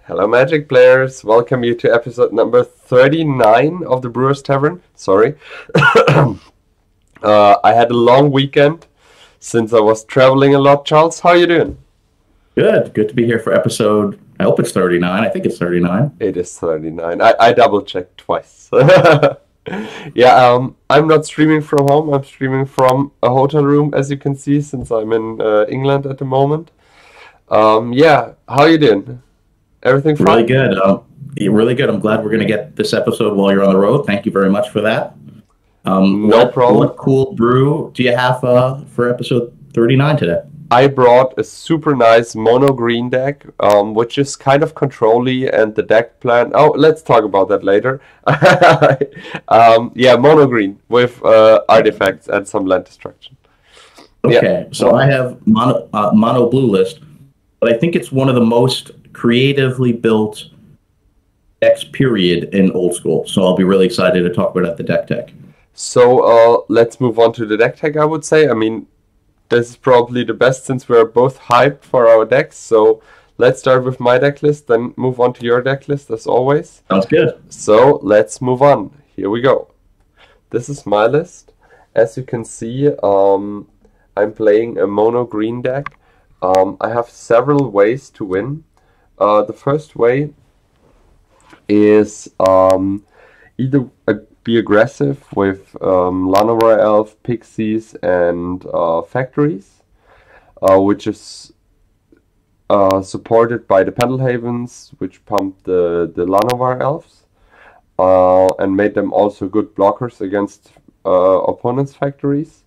Hello, Magic players. Welcome you to episode number 39 of the Brewers Tavern. Sorry. I had a long weekend since I was traveling a lot. Charles, how are you doing? Good to be here for episode. I hope it's 39. I think it's 39. It is 39. I double-checked twice. I'm not streaming from home. I'm streaming from a hotel room, as you can see, since I'm in England at the moment. How you doing? Everything Really fine? good. Really good. I'm glad we're going to get this episode while you're on the road. Thank you very much for that. No problem. What cool brew do you have for episode 39 today? I brought a super nice mono green deck, which is kind of control-y, and the deck plan. Oh, let's talk about that later. Mono green with artifacts and some land destruction. Okay, so I have mono blue list, but I think it's one of the most creatively built decks, period, in old school. So I'll be really excited to talk about the deck tech. So let's move on to the deck tech, I would say. I mean, this is probably the best since we're both hyped for our decks. So let's start with my deck list, then move on to your deck list as always. Sounds good. So let's move on. Here we go. This is my list. As you can see, I'm playing a mono green deck. I have several ways to win. The first way is either be aggressive with Llanowar Elf, Pixies, and Factories, which is supported by the Pendelhavens, which pump the Llanowar Elves, and made them also good blockers against opponents' factories.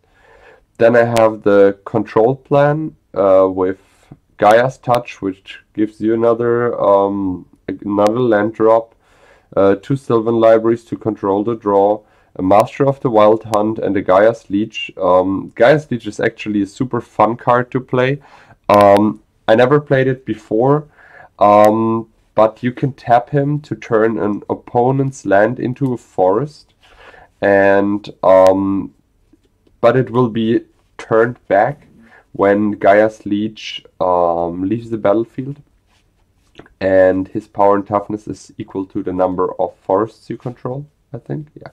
Then I have the control plan with Gaia's Touch, which gives you another land drop, 2 Sylvan Libraries to control the draw, a Master of the Wild Hunt, and a Gaia's Leech. Gaia's Leech is actually a super fun card to play. I never played it before, but you can tap him to turn an opponent's land into a forest, and but it will be turned back when Gaia's Leech leaves the battlefield, and his power and toughness is equal to the number of forests you control, I think. Yeah.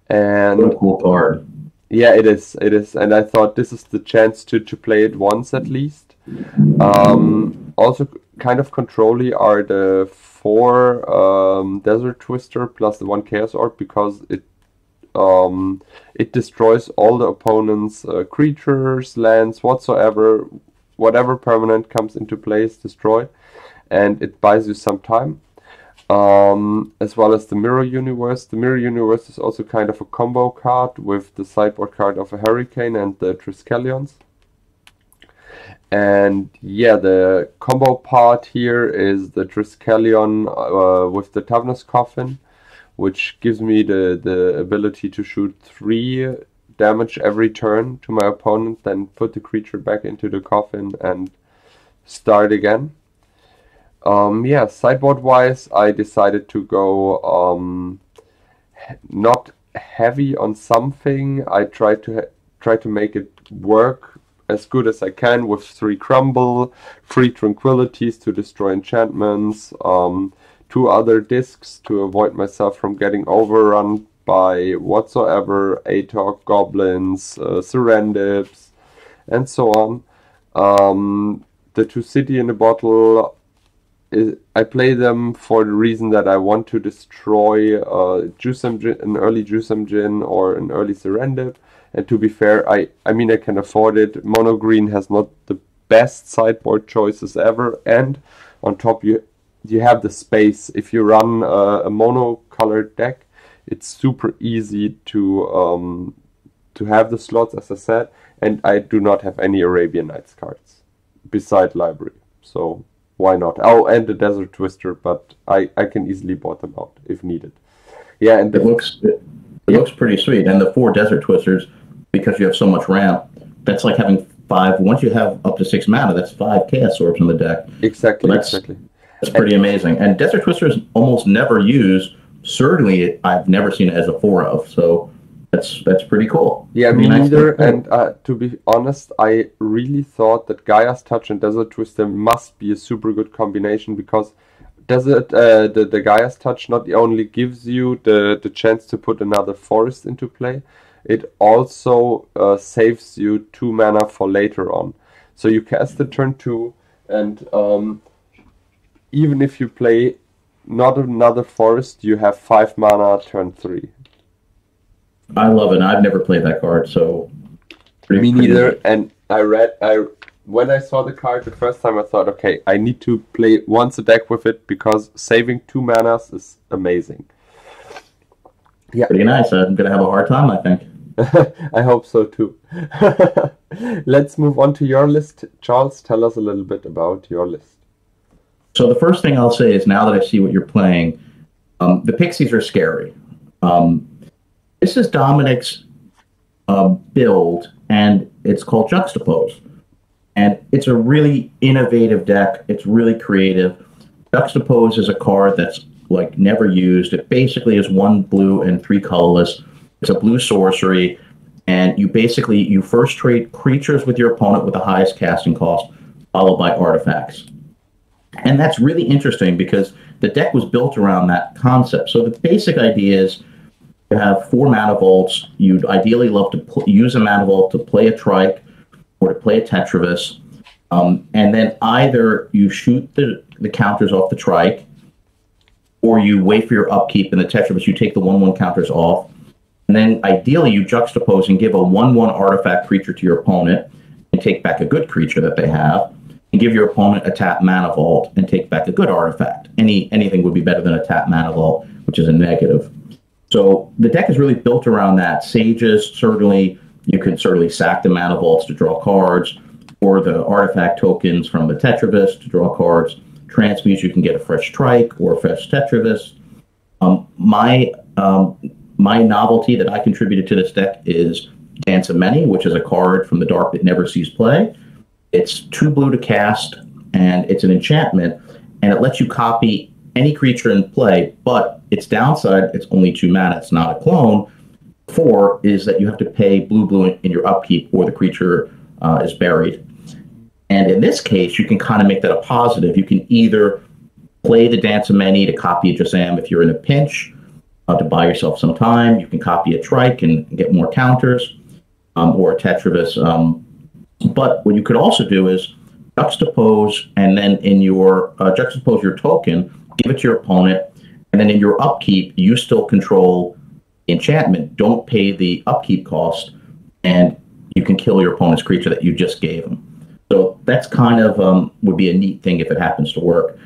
And what a cool card. Yeah, it is. And I thought this is the chance to play it once at least. Also kind of control-y are the 4 Desert Twister plus the 1 Chaos Orb, because it destroys all the opponent's creatures, lands, whatsoever. Whatever permanent comes into play is destroyed, and it buys you some time. As well as the Mirror Universe. The Mirror Universe is also kind of a combo card with the sideboard card of a Hurricane and the Triskelions. And yeah, the combo part here is the Triskelion with the Tavernus Coffin, which gives me the ability to shoot 3 damage every turn to my opponent, then put the creature back into the coffin and start again. Sideboard wise, I decided to go not heavy on something. I try to make it work as good as I can with 3 Crumble, 3 Tranquilities to destroy enchantments, 2 other discs to avoid myself from getting overrun by whatsoever, Atok, Goblins, Serendips, and so on. The 2 City in a Bottle, I play them for the reason that I want to destroy an early Jusam Djinn or an early Serendip. And to be fair, I mean I can afford it. Mono Green has not the best sideboard choices ever, and on top you have the space. If you run a mono-colored deck, it's super easy to have the slots, as I said, and I do not have any Arabian Nights cards beside library, so why not? Oh, and the Desert Twister, but I can easily bot them out if needed. Yeah, and it looks pretty sweet. And the 4 Desert Twisters, because you have so much ramp, that's like having 5. Once you have up to 6 mana, that's 5 Chaos Orbs in the deck. Exactly. That's pretty amazing. And Desert Twisters almost never used. Certainly, I've never seen it as a 4 of. So that's pretty cool. Yeah, me neither. And to be honest, I really thought that Gaia's Touch and Desert Twister must be a super good combination, because Does it the Gaia's Touch not only gives you the chance to put another forest into play, it also saves you 2 mana for later on. So you cast it turn 2, and even if you play not another forest, you have 5 mana turn 3. I love it. I've never played that card, so Me neither. And when I saw the card the first time, I thought, okay, I need to play once a deck with it because saving 2 manas is amazing. Yeah, pretty nice. I'm gonna have a hard time, I think. I hope so too. Let's move on to your list. Charles, tell us a little bit about your list. So the first thing I'll say is now that I see what you're playing, the Pixies are scary. This is Dominic's build, and it's called Juxtapose. And it's a really innovative deck. It's really creative. Juxtapose is a card that's like never used. It basically is 1 blue and 3 colorless. It's a blue sorcery, and you first trade creatures with your opponent with the highest casting cost, followed by artifacts. And that's really interesting because the deck was built around that concept. So the basic idea is you have 4 mana vaults. You'd ideally love to use a mana vault to play a Trike or to play a Tetravus. And then either you shoot the counters off the Trike, or you wait for your upkeep in the Tetravus, you take the 1/1 counters off. And then ideally you juxtapose and give a 1/1 artifact creature to your opponent and take back a good creature that they have, and give your opponent a tap mana vault and take back a good artifact. Anything would be better than a tap mana vault, which is a negative. So the deck is really built around that. Sages, certainly, you can certainly sack the mana vaults to draw cards, or the artifact tokens from the Tetravus to draw cards. Transmutes, you can get a fresh Trike or a fresh Tetravus. My novelty that I contributed to this deck is Dance of Many, which is a card from the dark that never sees play. It's 2 blue to cast, and it's an enchantment, and it lets you copy any creature in play, but its downside, it's only 2 mana. It's not a clone. 4 is that you have to pay blue in your upkeep, or the creature is buried. And in this case, you can kind of make that a positive. You can either play the Dance of Many to copy a Jazam if you're in a pinch, to buy yourself some time. You can copy a Trike and get more counters, or a Tetravus. But what you could also do is juxtapose, and then in your juxtapose your token, give it to your opponent, and then in your upkeep, you still control enchantment. Don't pay the upkeep cost, and you can kill your opponent's creature that you just gave them. So that's kind of would be a neat thing if it happens to work.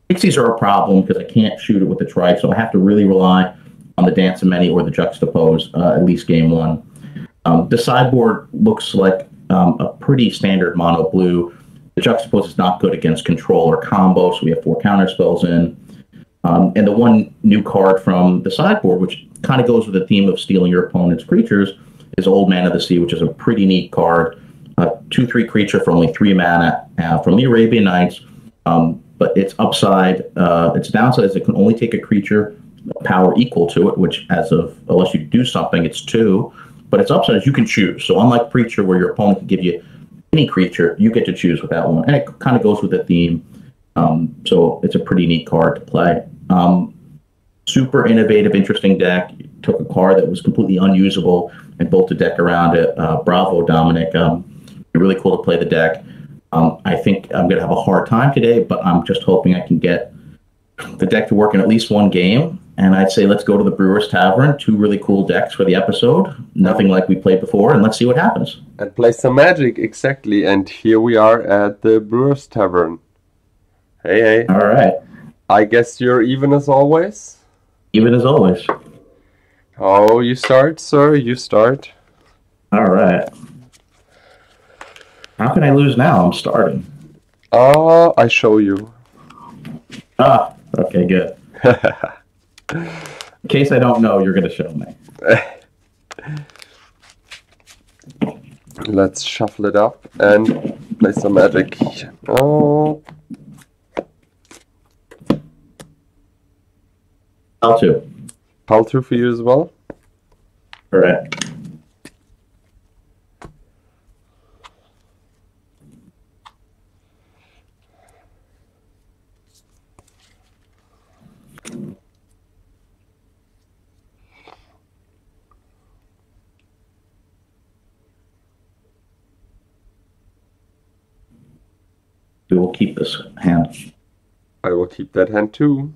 Pixies are a problem because I can't shoot it with the Trike, so I have to really rely on the Dance of Many or the Juxtapose, at least game 1. The sideboard looks like a pretty standard mono blue. The Juxtapose is not good against control or combo, so we have 4 counter spells in. And the one new card from the sideboard, which kind of goes with the theme of stealing your opponent's creatures, is Old Man of the Sea, which is a pretty neat card. 2/3 creature for only 3 mana from the Arabian Nights. But its upside, its downside is it can only take a creature power equal to it, which unless you do something, it's 2. But its upside is you can choose. So unlike Preacher, where your opponent can give you any creature, you get to choose with that one. And it kind of goes with the theme. So it's a pretty neat card to play. Super innovative, interesting deck. You took a card that was completely unusable and built a deck around it. Bravo, Dominic. Really cool to play the deck. I think I'm going to have a hard time today, but I'm just hoping I can get the deck to work in at least one game. And I'd say let's go to the Brewers Tavern. 2 really cool decks for the episode. Nothing like we played before, and let's see what happens. And play some Magic, exactly. And here we are at the Brewers Tavern. Hey. All right. I guess you're even as always? Even as always. Oh, you start, sir. You start. All right. How can I lose now? I'm starting. I show you. Okay, good. In case I don't know, you're going to show me. Let's shuffle it up and play some Magic. Oh. Pile 2. Pile 2 for you as well? Correct. We will keep this hand. I will keep that hand too.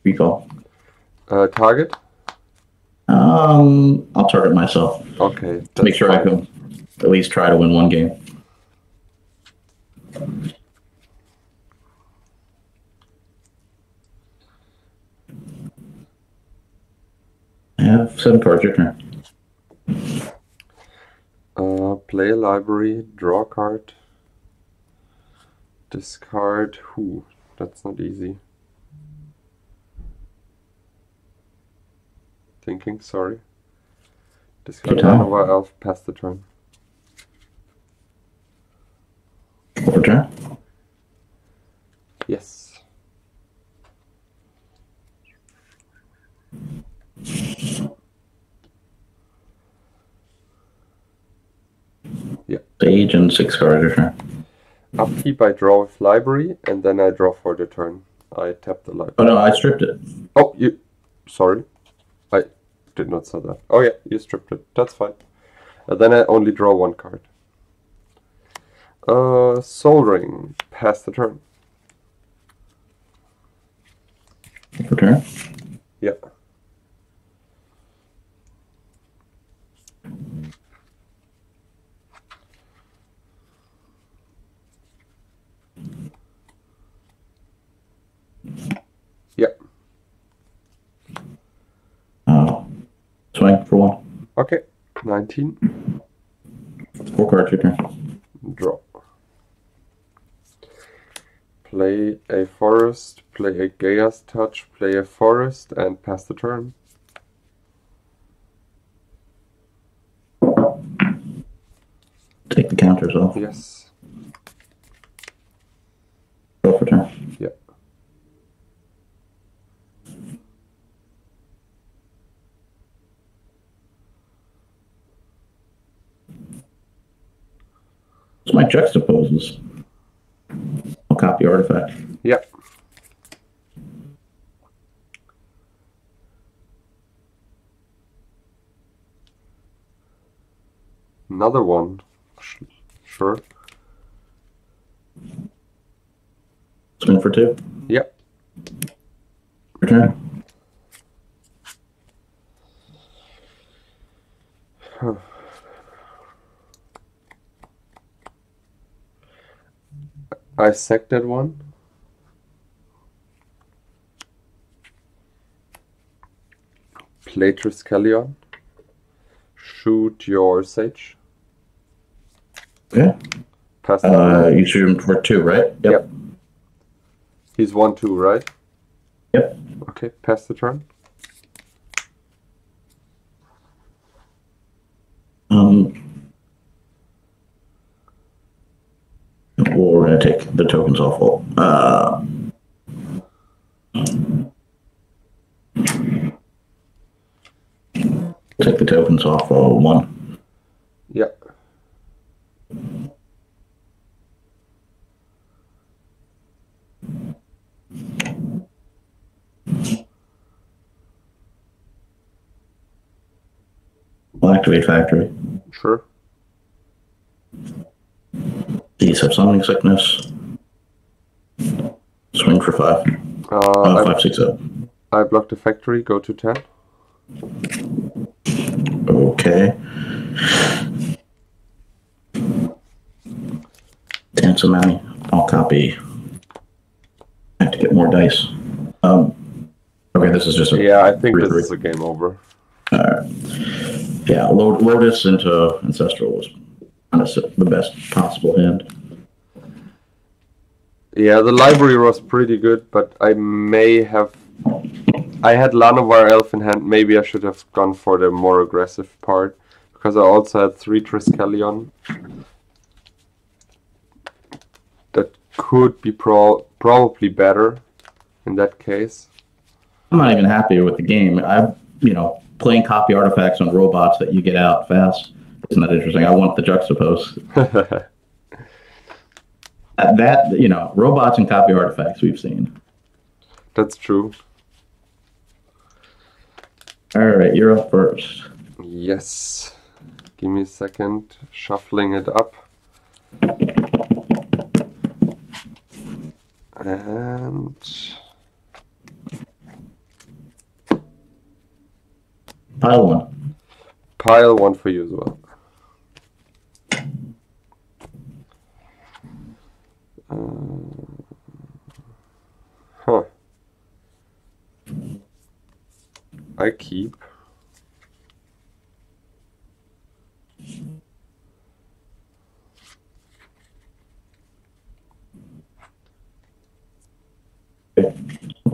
Recall. Target? I'll target myself. Okay. To make sure I can at least try to win one game. I have 7 cards. Your turn. Play a library, draw a card, discard. Who? That's not easy. Thinking, sorry. Discard Llanowar Elf, pass the turn. Overturn? Yes. Yeah. Sage and 6 cards. Your turn. Upkeep, I draw with library, and then I draw for the turn. I tap the library. Oh no, I stripped it. Oh, you. Sorry. I did not say that. Oh yeah, you stripped it. That's fine. Then I only draw 1 card. Soul Ring, pass the turn. Return? Yeah. Yeah. Swing for 1. Okay. 19. 4 cards. Your turn. Draw. Play a forest, play a Gaia's Touch, play a forest, and pass the turn. Take the counters off. Yes. Go for turn. Yeah. It's my juxtaposes. I'll copy artifact. Yeah. Another one. Sure. Swing for 2. Yeah. Return. I sacked that one. Play Triskelion. Shoot your Sage. Okay. Pass the turn. You shoot him for 2, right? Yep. He's 1/2, right? Yep. Okay, pass the turn. We're going to take the tokens off. Take the tokens off 1. Yeah. We'll activate factory. Sure. These have summoning sickness. Swing for 5. 5, 6, 7. I block the factory, go to 10. Okay. 10 so many. I'll copy. I have to get more dice. Okay, this is just a... Yeah, I think 3-3. this is a game over. Alright. Yeah, Lotus into Ancestral was kind of the best possible hand. Yeah, the library was pretty good, but I may have... I had Llanowar Elf in hand. Maybe I should have gone for the more aggressive part, because I also had 3 Triskelion. That could be probably better in that case. I'm not even happy with the game. Playing copy artifacts on robots that you get out fast isn't that interesting. I want the juxtapose. Robots and copy artifacts we've seen. That's true. All right, you're up first. Yes. Give me a second. Shuffling it up. And Pile one. pile one for you as well. Huh. I keep.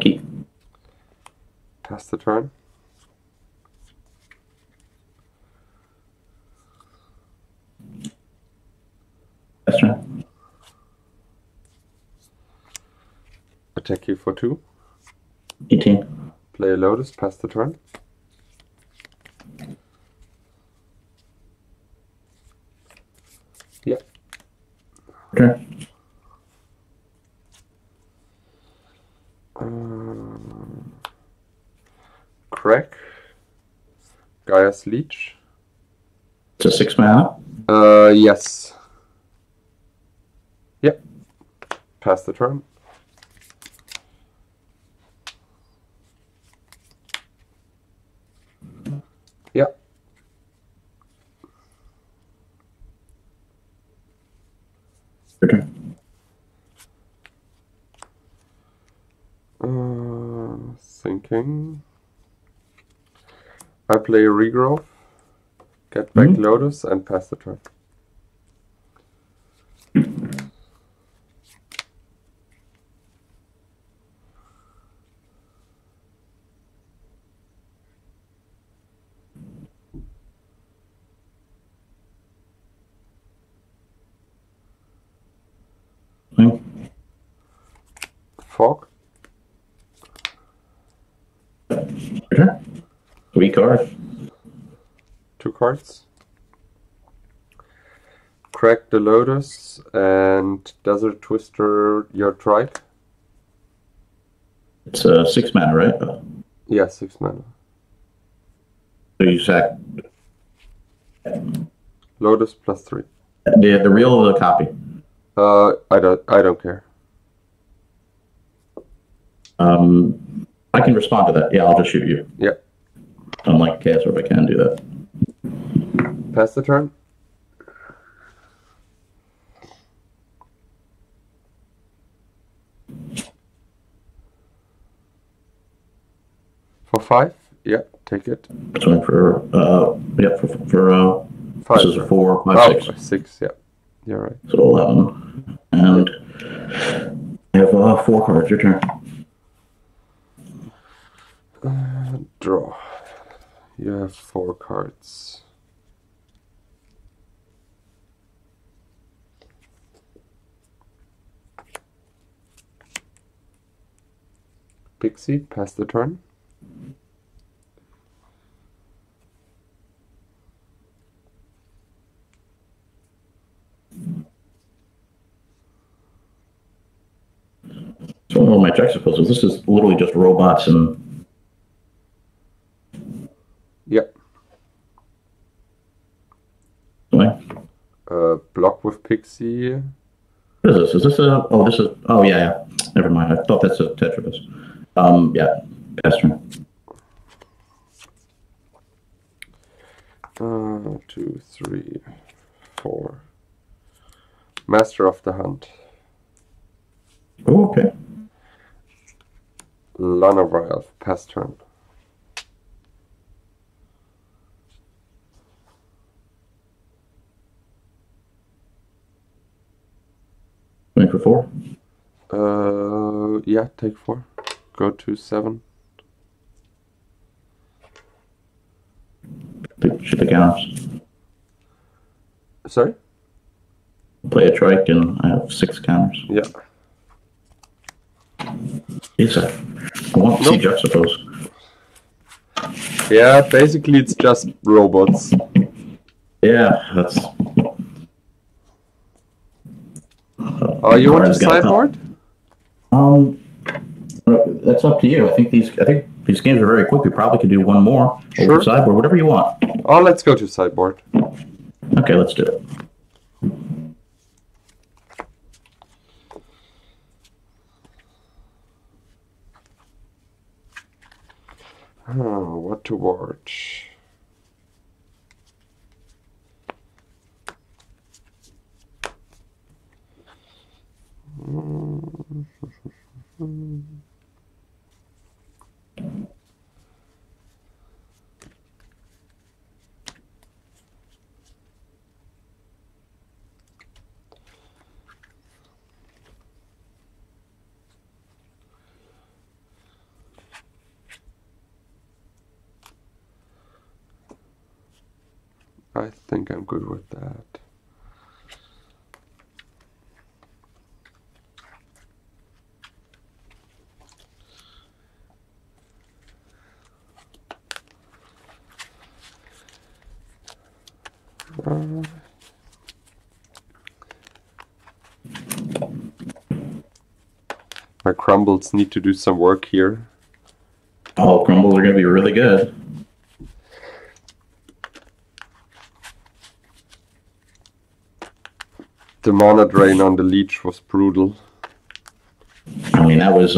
Keep. Pass the turn. That's right. Attack you for 2. 18. Play a Lotus. Pass the turn. Yeah. Okay. Crack. Gaia's Leech. It's a 6 mana. Yes. Yep. Pass the turn. Yep. Your turn. Thinking. I play Regrowth. Get back Lotus and pass the turn. Fog. Your turn. 3 cards. 2 cards. Crack the Lotus and Desert Twister your Trike. It's a 6 mana, right? Yeah, 6 mana. So you sack Lotus plus 3. the real or the copy? I don't care. I can respond to that. Yeah, I'll just shoot you. Yeah. Unlike Chaos Orb, I can do that. Pass the turn. For 5? Yeah, take it. That's one for for 5. this is a 4, 5, 6. 6, yeah. You're right. So 11. And I have 4 cards. Your turn. Draw. You have 4 cards. Pixie, pass the turn. So one of my juxtaposers. This is literally just robots and. Yep. Block with Pixie. What is this? Is this a? Oh, this is. Oh, yeah. Never mind. I thought that's a Tetrabus. Yeah. Pass turn. 2, 3, 4. Master of the Hunt. Oh, okay. Llanowar, pass turn. Going for 4. Yeah, take 4. Go to 7. Shoot the counters. Sorry? Play a trike and I have 6 counters. Yeah. Yes, I want to see juxtapose. Yeah, basically it's just robots. Yeah, that's. Oh, you want to sideboard? That's up to you. I think these games are very quick. We probably could do one more over Sure. sideboard, whatever you want. Oh, let's go to sideboard. Okay, let's do it. Oh, what to watch? I think I'm good with that. My crumbles need to do some work here. Oh, crumbles are going to be really good. The mana drain on the leech was brutal. I mean, that was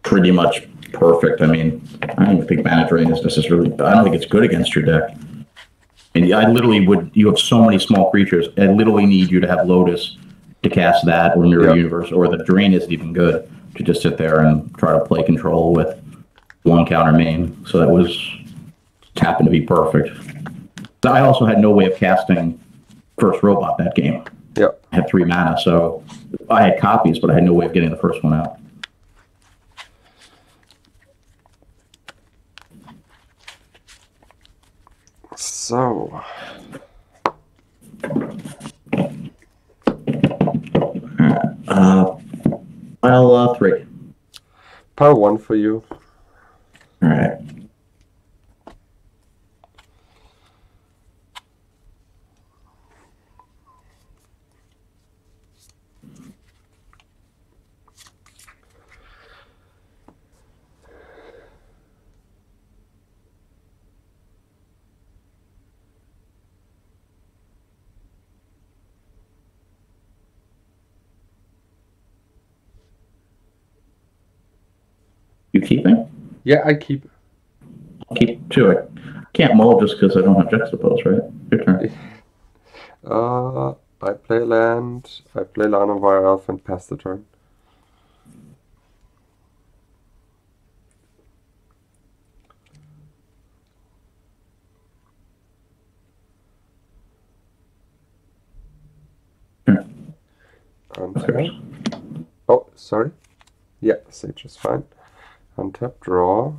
pretty much perfect. I mean, I don't even think mana drain is necessarily. I don't think it's good against your deck. And I literally would. You have so many small creatures. I literally need you to have Lotus to cast that, or Mirror Universe, or the drain isn't even good to just sit there and try to play control with one counter main. So that was happened to be perfect. I also had no way of casting first robot that game. Yeah. I had 3 mana, so I had copies, but I had no way of getting the first one out. So. Pile 3. Pile 1 for you. All right. You keeping? Yeah, I keep. I'll keep 2. I can't mold just because I don't have Juxtapose, right? Your turn. I play land, I play Llanowar Elf and pass the turn. Untap. Oh, sorry. Yeah, Sage is fine. Untap, draw.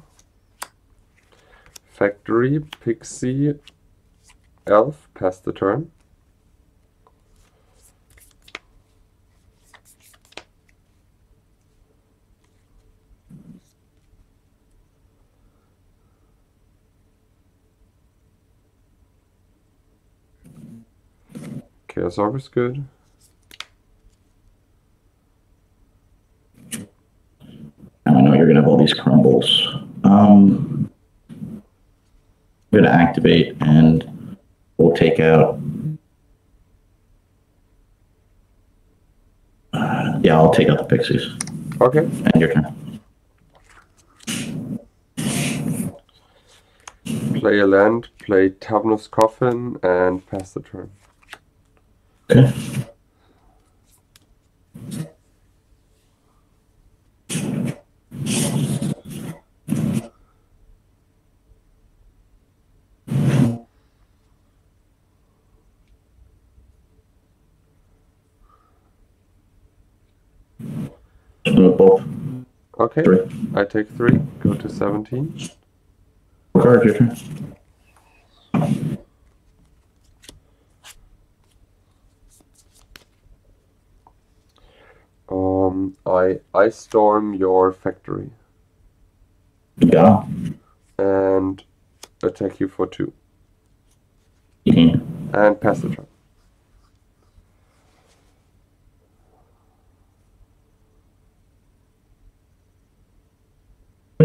Factory, Pixie, Elf, pass the turn. Chaos Orb is good. I know you're going to have all these crumbles. I'm going to activate and we'll take out. Yeah, I'll take out the pixies. Okay. And your turn. Play a land, play Tavnos Coffin, and pass the turn. Okay. Both. Okay. 3. I take 3, go to 17. Card, your turn. I storm your factory. Yeah. And attack you for 2. And pass the turn.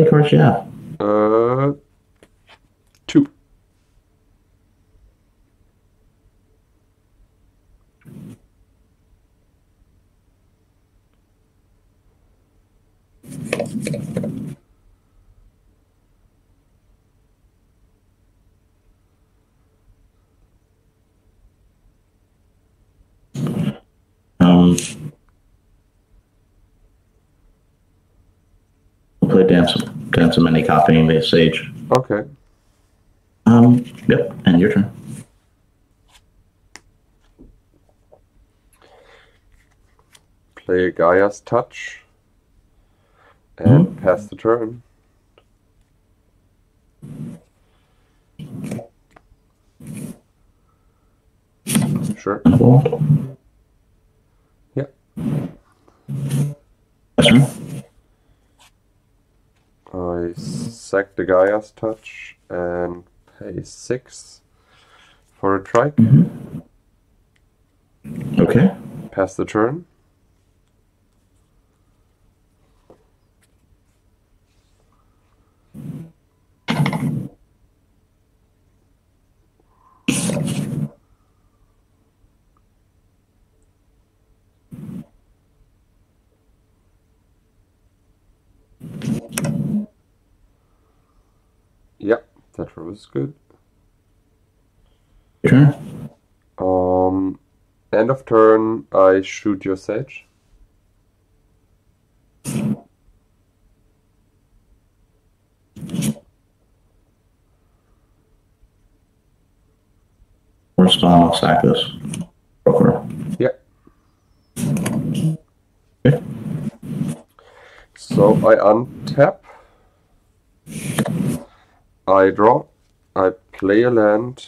many cards do you have? 2. We'll play Dance of Many copying the Sage. Okay. Yep, and your turn. Play Gaia's Touch. And pass the turn. Sure. Yeah. That's right. I sack the Gaia's Touch and pay 6 for a trike. Okay. Pass the turn. Yeah, that was good. Your turn. End of turn, I shoot your Sage. Respond, I'll sack this. Broker. Yeah. Okay. So I untap. I draw. I play a land.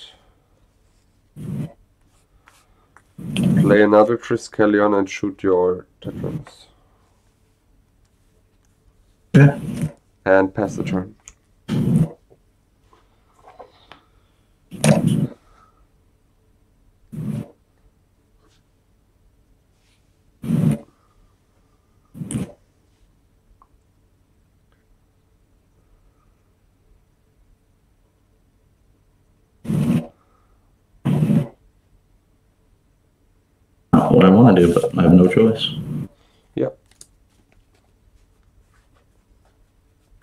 Play another Triskelion and shoot your Tetrons. Okay. And pass the turn. Not what I want to do, but I have no choice. Yep.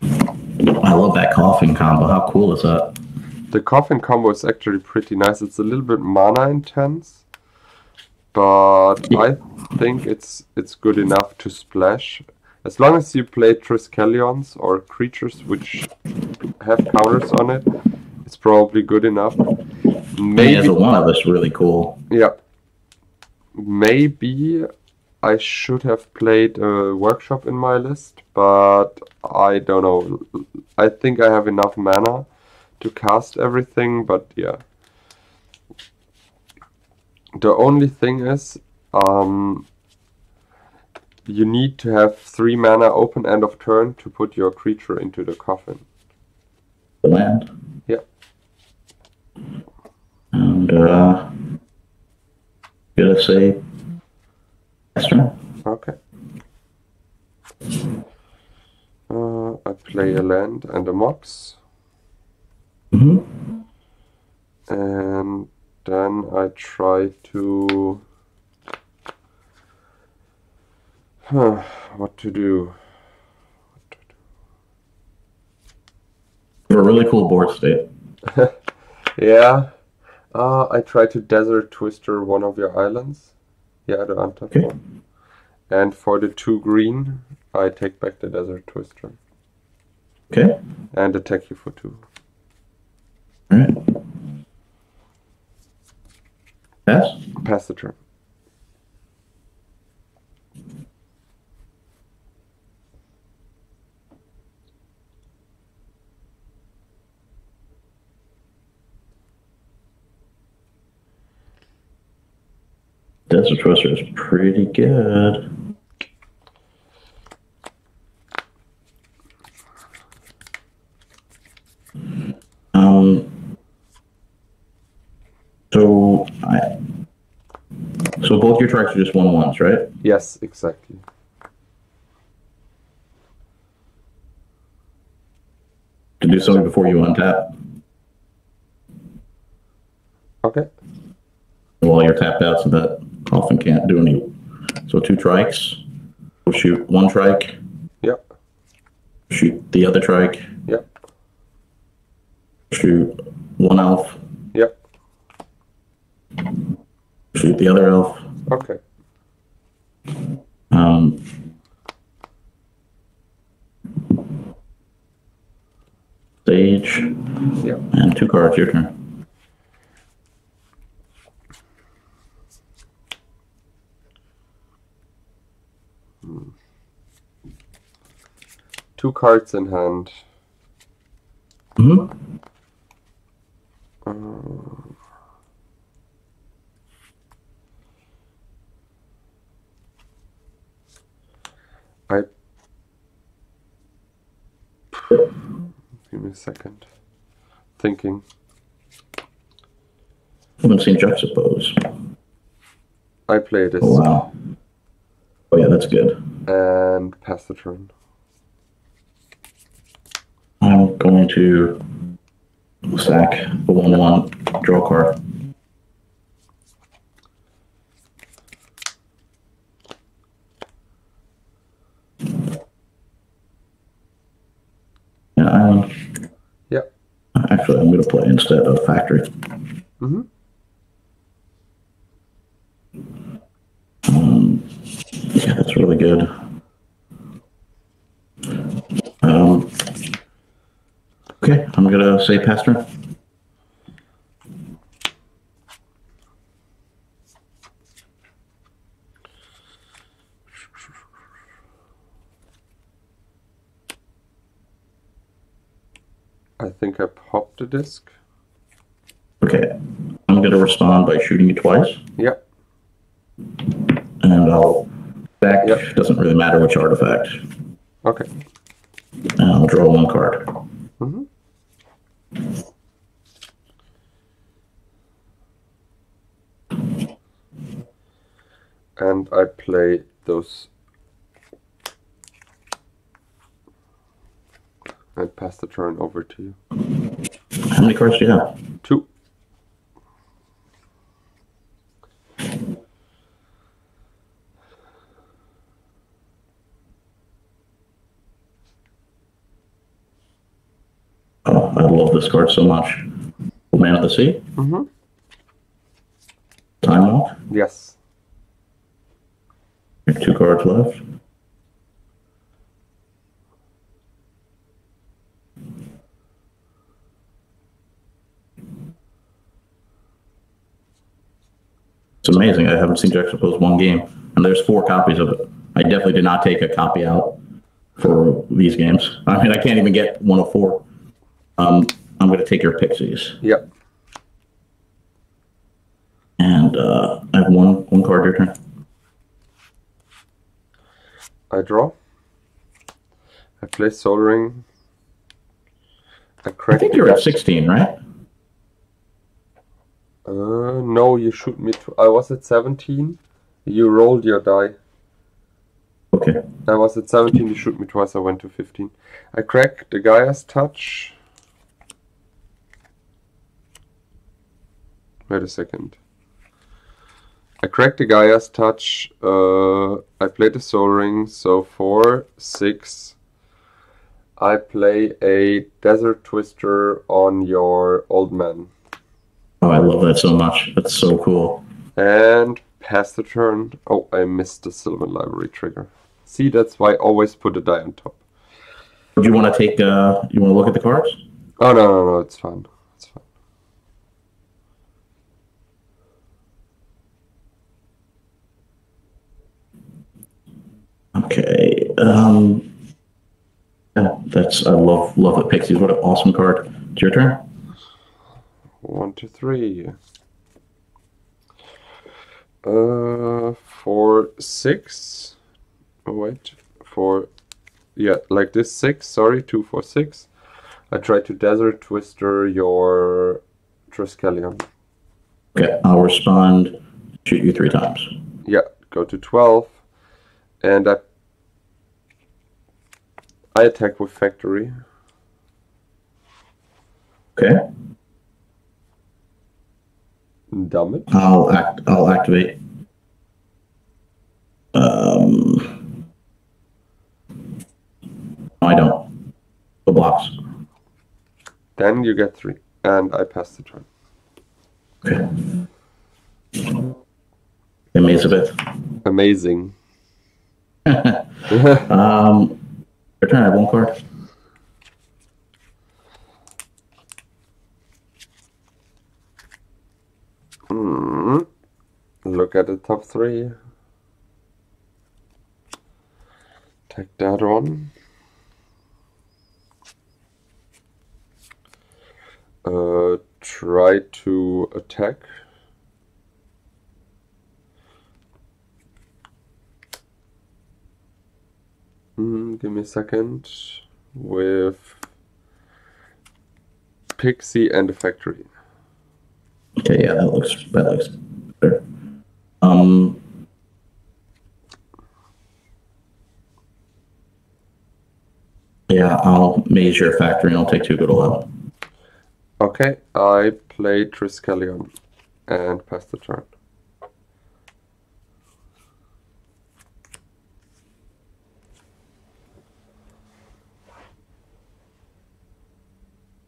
I love that Coffin combo. How cool is that? The Coffin combo is actually pretty nice. It's a little bit mana intense, but I think it's good enough to splash. As long as you play Triskelions or creatures which have counters on it, it's probably good enough. Maybe as a one-of, it's really cool. Yeah. Maybe I should have played a Workshop in my list, but I don't know. I think I have enough mana to cast everything, but yeah. The only thing is, you need to have 3 mana open end of turn to put your creature into the coffin. The land. Yeah. And gotta say, that's right. Okay. I play a land and a mox. And then I try to... what to do? A really cool board state. Yeah. I try to Desert Twister one of your islands. Yeah, the untap one. And for the 2 green, I take back the Desert Twister. Okay. And attack you for 2. Alright. Pass? Pass the turn. Desert Twister is pretty good. So both your tracks are just 1/1s, right? Yes, exactly. to do something before you untap. Okay. While you're tapped out, so that Coffin can't do any. So 2 trikes. We'll shoot 1 trike. Yep. Shoot the other trike. Yep. Shoot 1 elf. Yep. Shoot the other elf. Okay. Stage. Yep. And 2 cards. Your turn. Two cards in hand. Mm-hmm. Give me a second. Thinking. I haven't seen Juxtapose. I play this. Oh, wow. Oh, yeah, that's good. And pass the turn. I'm going to sack the 1/1, draw a card. Yeah, Yep. Actually, I'm going to play instead of Factory. Mm-hmm. Yeah, that's really good. Okay, I'm going to say pass turn. I think I popped the disc. Okay, I'm going to respond by shooting you twice. Yep. And I'll back. Yep. Doesn't really matter which artifact. Okay. And I'll draw 1 card. Mm-hmm. And I play those. And pass the turn over to you. How many cards do you have? 2. Oh, I love this card so much. Man of the Sea? Mm-hmm. Time Walk? Yes. 2 cards left. It's amazing. I haven't seen Juxtapose 1 game, and there's 4 copies of it. I definitely did not take a copy out for these games. I mean, I can't even get 104. I'm going to take your Pixies. Yep. And I have one card your turn. I draw. I play Soul Ring. I think you're at 16, right? No, you shoot me. I was at 17. You rolled your die. Okay. I was at 17. You shoot me twice. I went to 15. I crack the Gaia's Touch. Wait a second. I cracked the Gaia's Touch. I played the Soul Ring. So 4, 6. I play a Desert Twister on your Old Man. Oh, I love that so much. That's so cool. And pass the turn. Oh, I missed the Sylvan Library trigger. See, that's why I always put a die on top. Do you want to take, you want to look at the cards? Oh, no, it's fine. It's fine. Okay. Yeah, I love the Pixies. What an awesome card. It's your turn. 1, 2, 3. 4, 6. Oh wait, 4. Yeah, like this 6. Sorry, 2, 4, 6. I try to Desert Twister your Triskelion. Okay, I'll respond. Shoot you 3 times. Yeah, go to 12, and I attack with Factory. Okay. Damage. I'll activate. No, I don't. The blocks. Then you get 3, and I pass the turn. Okay. Elizabeth. Amazing. Your turn. I have 1 card. Look at the top 3. Take that one. Try to attack. Give me a second. With Pixie and a factory. Okay, yeah, that looks better. Yeah, I'll maze your factory and I'll take 2 good 11. Okay, I play Triskelion and pass the turn.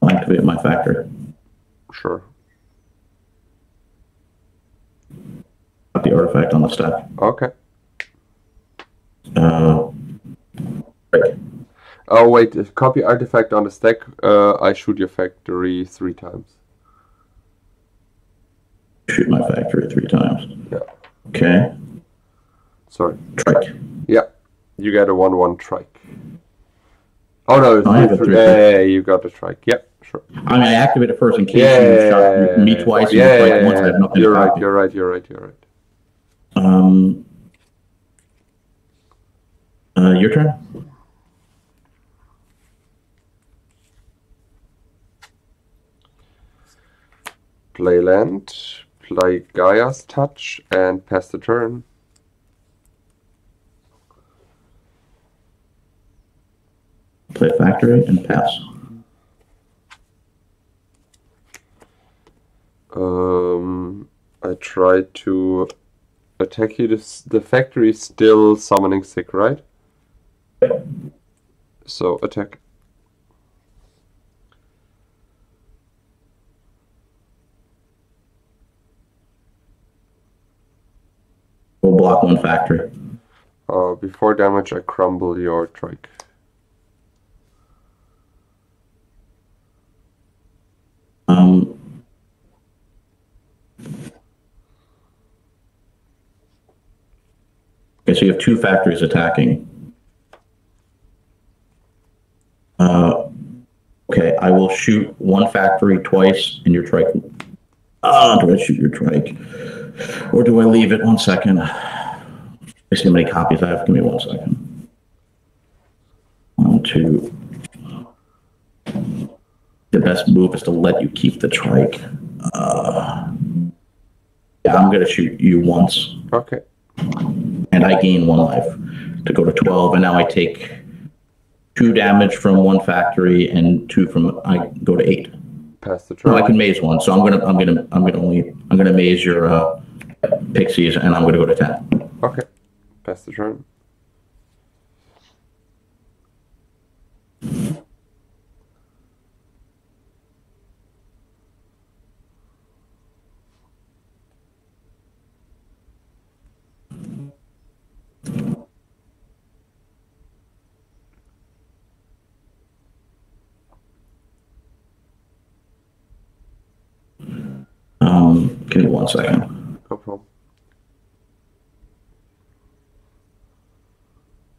I'll activate my factory. Sure. Put the artifact on the stack. Okay. Right. Oh wait, copy artifact on the stack. I shoot your factory 3 times. Shoot my factory 3 times. Yeah. Okay. Sorry. Trike. Yeah. You get a 1/1 trike. Oh no, I have a 3/3. Yeah, you got the trike. Yeah, sure. I mean, I activate it first in case you shot me twice and you strike once. I have nothing You're to right, copy. you're right, you're right, you're right. Your turn. Play land, play Gaia's Touch, and pass the turn. Play factory and pass. I try to attack you. The factory is still summoning sick, right? So attack. We'll block 1 factory. Before damage, I crumble your trike. Okay, so you have 2 factories attacking. Okay, I will shoot 1 factory twice in your trike. Do I shoot your trike? Or do I leave it? 1 second. I see how many copies I have. Give me 1 second. 1, 2. The best move is to let you keep the trike. Yeah, I'm going to shoot you once. Okay. And I gain 1 life to go to 12, and now I take 2 damage from 1 factory and 2 from I go to 8. Pass the turn. No, I can maze 1, so I'm gonna maze your pixies, and I'm gonna go to 10. Okay. Pass the turn. Give me 1 second. No problem.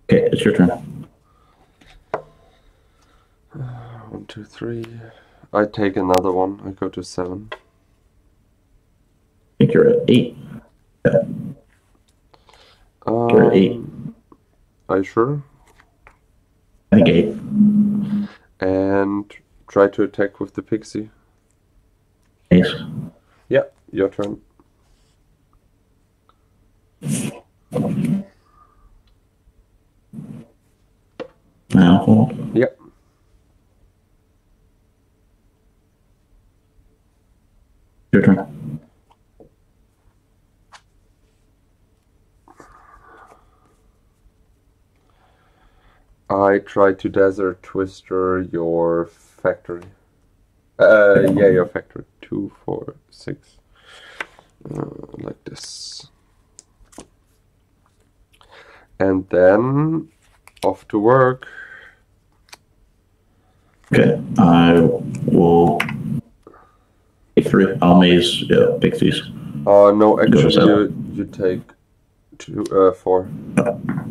Okay, it's your turn. 1, 2, 3. I take another one. I go to 7. I think you're at 8. Yeah. You're at 8. Are you sure? I think 8. And try to attack with the pixie. Ace. Yeah, your turn. Now hold. Yeah. Your turn. I try to Desert Twister your factory. Yeah, your factory. 2, 4, 6. Like this. And then off to work. Okay, I will take 3. I'll maze pixies. No, actually, seven. you take 4.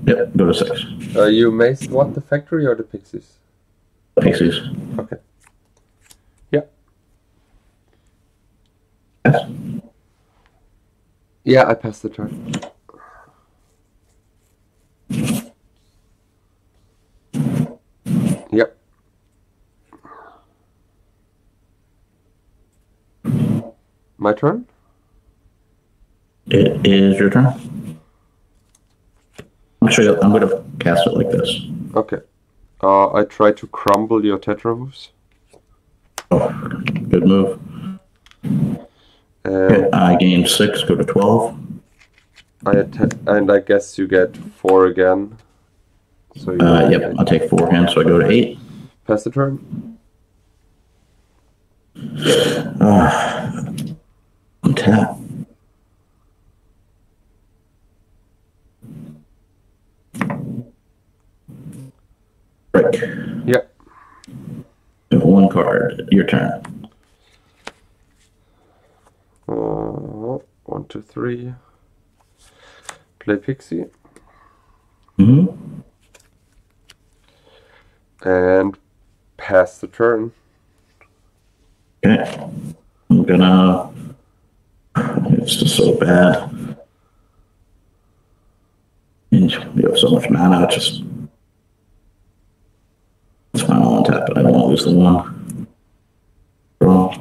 Yep, go to 6. You maced what, the factory or the pixies? Pixies. Okay. Yeah. Yes. Yeah, I passed the turn. Yep. My turn? It is your turn. I'm going to cast it like this. Okay. I try to crumble your Tetravoos. Oh, good move. Okay, I gain 6, go to 12. And I guess you get 4 again. So yep, I'll take 4 again, so I go to 8. Pass the turn. Tap. Break. Yep. You have 1 card. Your turn. 1, 2, 3. Play Pixie. Mm-hmm. And pass the turn. Okay. I'm gonna. It's just so bad. And you have so much mana, it's just. It's fine, I'll untap it. I don't want to lose the 1. Draw.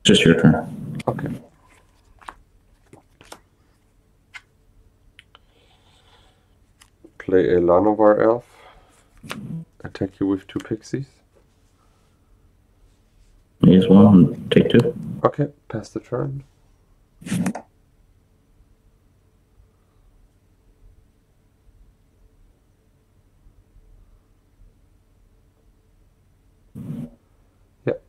Just your turn. Okay. Play a Lanovar Elf. Attack you with 2 pixies. Use 1 and take 2. Okay, pass the turn. Yep.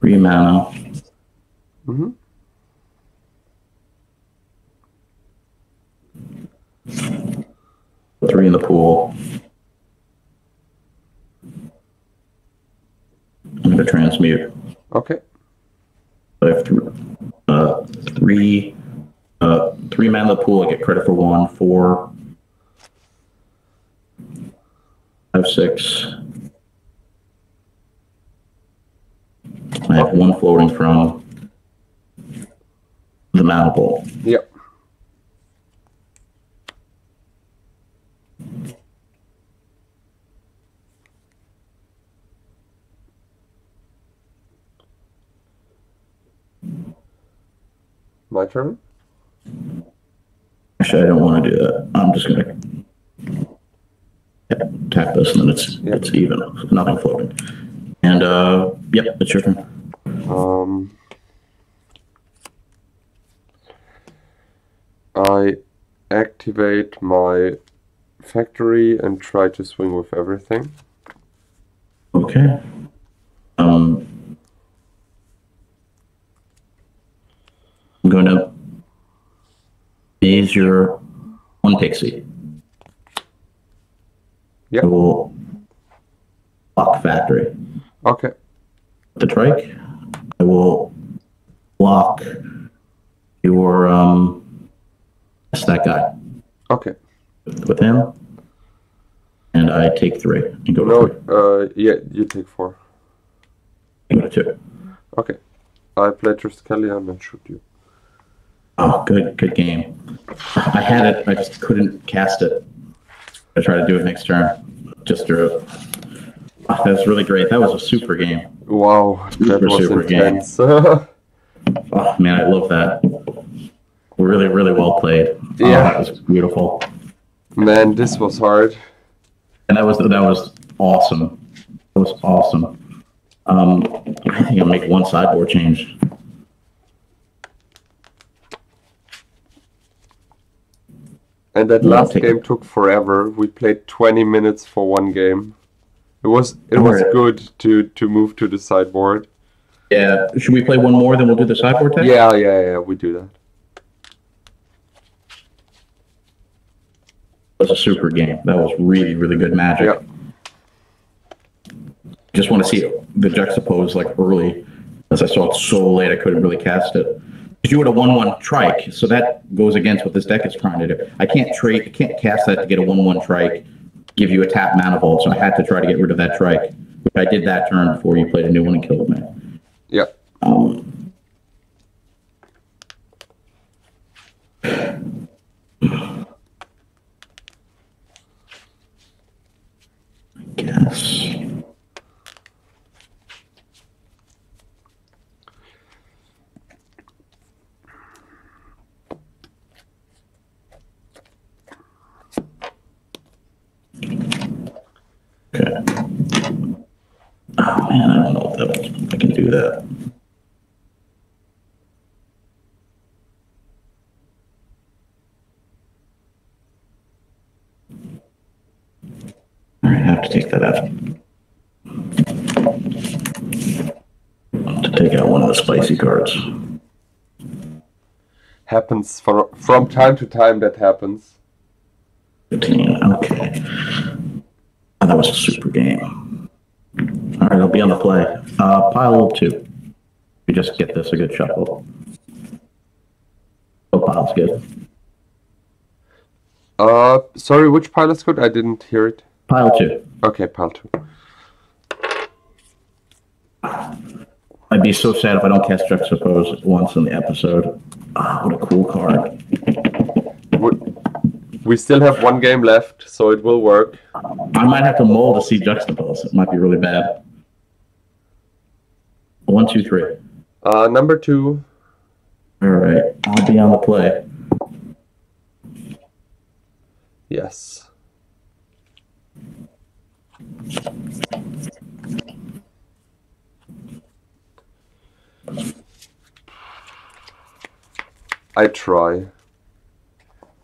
Three mana. Mm-hmm. Three in the pool. I'm going to transmute. Okay. I have three mana in the pool. I get credit for 1, 4, 5, 6. I have 1 floating from the mana pool. Yep. My turn? Actually, I don't want to do that. I'm just going to tap this, and then it's even. Nothing floating. And, yep, it's your turn. I activate my factory and try to swing with everything. Okay. I'm going to raise your 1 pixie. Yep. I will block factory. Okay. The trike, I will block your that's that guy. Okay. With him. And and I take 3 and go to No, 3. yeah, you take 4. Go to 2. Okay. I play Triskaelion and shoot you. Oh, good game. I had it, I just couldn't cast it. I try to do it next turn. Just drew it. Oh, that was really great. That was a super game. Wow, that was super intense. Oh man, I love that. Really, really well played. Oh, Yeah. that was beautiful. Man, this was hard. And that was awesome. That was awesome. I think I'll make one sideboard change. And that last game took forever. We played 20 minutes for one game. It was good to move to the sideboard. Yeah. Should we play one more, then we'll do the sideboard test? Yeah, we do that. That was a super game. That was really, really good Magic. Yeah. Just want to see the juxtapose like early, as I saw it so late I couldn't really cast it. Because you had a 1/1 trike, so that goes against what this deck is trying to do. I can't cast that to get a 1/1 trike, give you a tap mana vault, so I had to try to get rid of that trike. Which I did that turn before you played a new one and killed me. Yeah. I guess. Okay. Oh man, I don't know if I can do that. All right, I have to take that out. To take out one of the spicy cards. Happens from time to time. That happens. 15. Okay. Oh, that was a super game. All right, I'll be on the play. Pile 2. You just get this a good shuffle. Oh, pile's good. Sorry, which pile is good? I didn't hear it. Pile 2. Okay, pile 2. I'd be so sad if I don't cast Juxtapose once in the episode. Ah, what a cool card. We still have one game left, so it will work. I might have to mull to see Juxtapose. It might be really bad. 1, 2, 3. Number 2. All right, I'll be on the play. Yes. I try.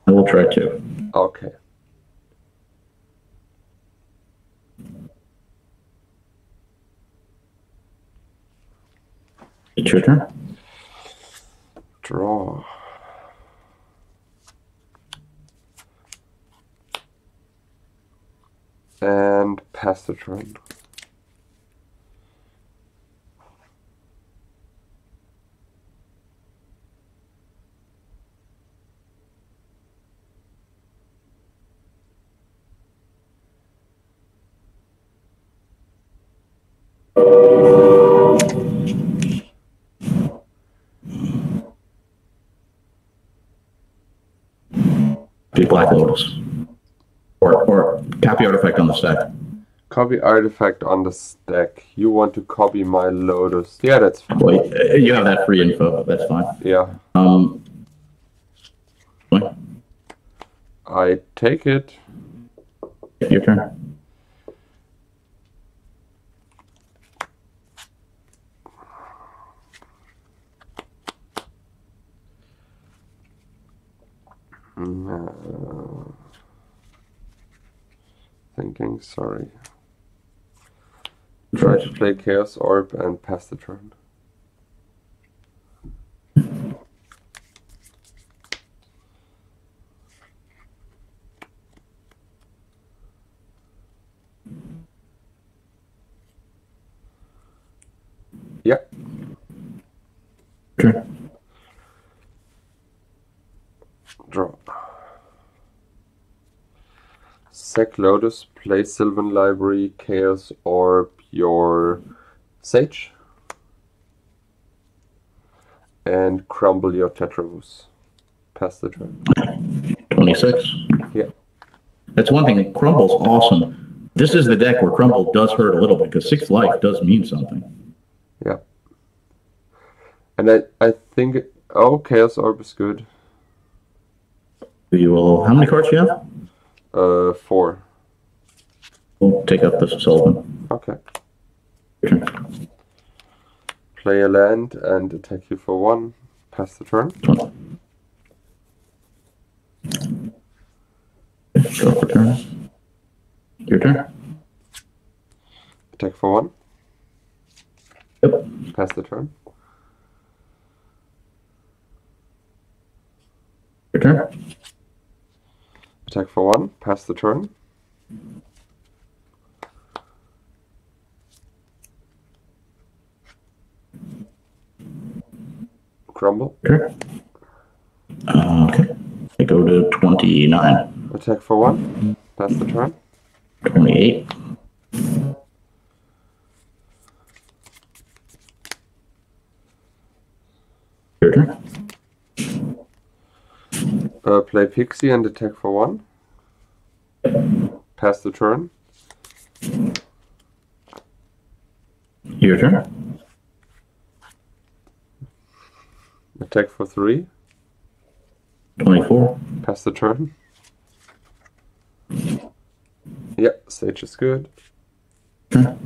I will try to. Okay. It's your turn. Draw. And pass the turn. Be Black Lotus. Or copy artifact on the stack. Copy artifact on the stack. You want to copy my Lotus. Yeah, that's fine. Well, you have that free info. That's fine. Yeah. I take it. Your turn. Thinking, sorry. Try to play Chaos Orb and pass the turn. Yeah. Sure. Draw. Sack Lotus, play Sylvan Library, Chaos Orb, your Sage, and crumble your Tetravus. Pass the turn. 26. Yeah. That's one thing. Crumble's awesome. This is the deck where Crumble does hurt a little bit because 6 life does mean something. Yeah. And I think Chaos Orb is good. You will. How many cards do you have? 4. We'll take up this Sullivan. Okay. Play a land and attack you for 1. Pass the turn. Go for turn. Your turn. Attack for 1. Yep. Pass the turn. Your turn. Attack for 1. Pass the turn. Crumble. Sure. Okay. I go to 29. Attack for 1. Pass the turn. 28. Your turn. Play Pixie and attack for 1. Pass the turn. Your turn. Attack for 3. 24. Pass the turn. Yeah, Sage is good. Sure.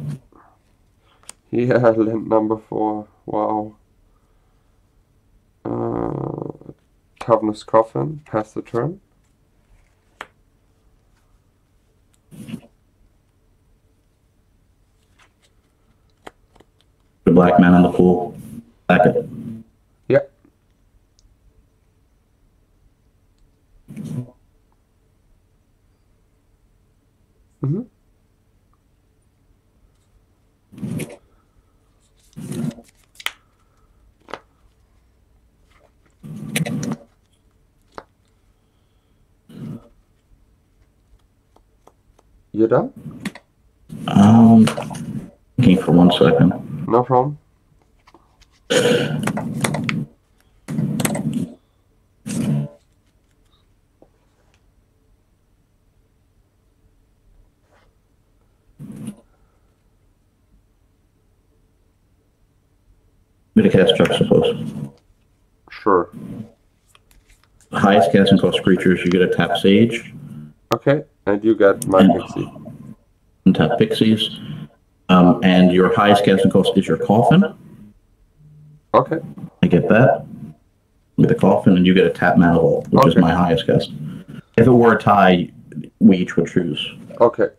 Yeah, land number 4. Wow. Toughness Coffin. Pass the turn. The black man in the pool. Back it. Yeah. Mm-hmm. You done? Thinking for 1 second. No problem. I'm going to cast Juxtapose. Sure. Highest casting cost creatures, you get a tap Sage. Okay, and you get my Pixie. And tap Pixies. And your highest casting cost is your Coffin. Okay. I get that. With the Coffin, and you get a tap Mana Vault, which is my highest cast. If it were a tie, we each would choose. Okay.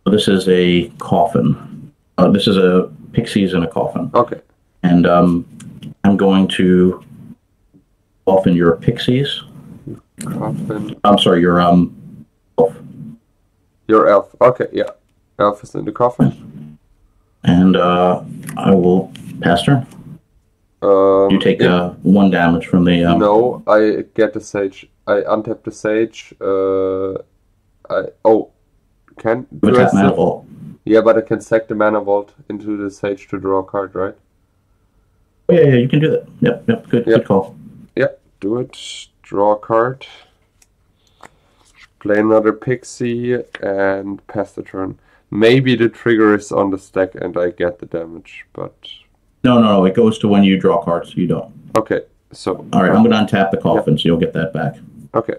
This is a Coffin. This is a Pixies and a Coffin. Okay. And I'm going to Coffin your Pixies. Coffin. I'm sorry, your elf. Your elf. Okay, yeah. Elf is in the coffin. And I will pass turn. You take 1 damage from the. No, I get the sage. I untap the sage. Can do tap Mana Vault. Yeah, but I can sack the Mana Vault into the sage to draw a card, right? Oh, yeah, you can do that. Yep, good call. Yep, do it. Draw a card. Play another Pixie and pass the turn. Maybe the trigger is on the stack and I get the damage, but... No, it goes to when you draw cards. You don't. Okay, so... Alright, I'm going to untap the Coffin, so you'll get that back. Okay.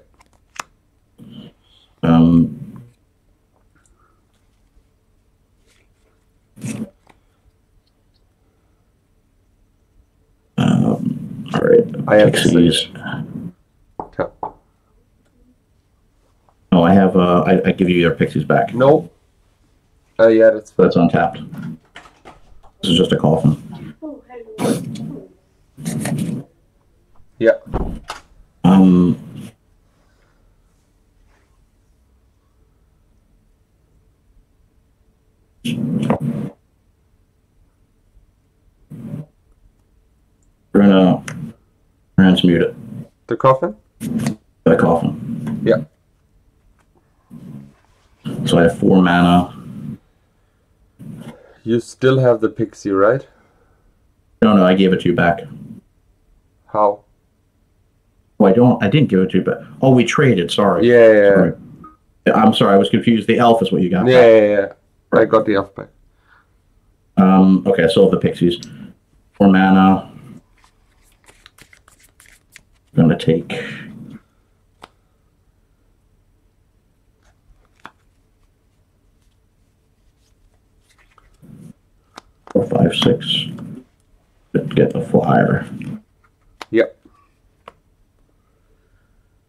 Alright, I have Pixies. Okay. Oh, I have, I give you your Pixies back. No. Yeah, that's fine. That's untapped. This is just a Coffin. Yeah. We're gonna transmute it. The coffin? The Coffin. Yeah. So I have 4 mana. You still have the pixie, right? No, I gave it to you back. How? Oh, I didn't give it to you back. Oh, we traded. Sorry. Yeah. Sorry. I'm sorry. I was confused. The elf is what you got. Yeah. I got the elf back. Okay, so the pixies. 4 mana. I'm going to take... 4, 5, 6. Get the flyer. Yep.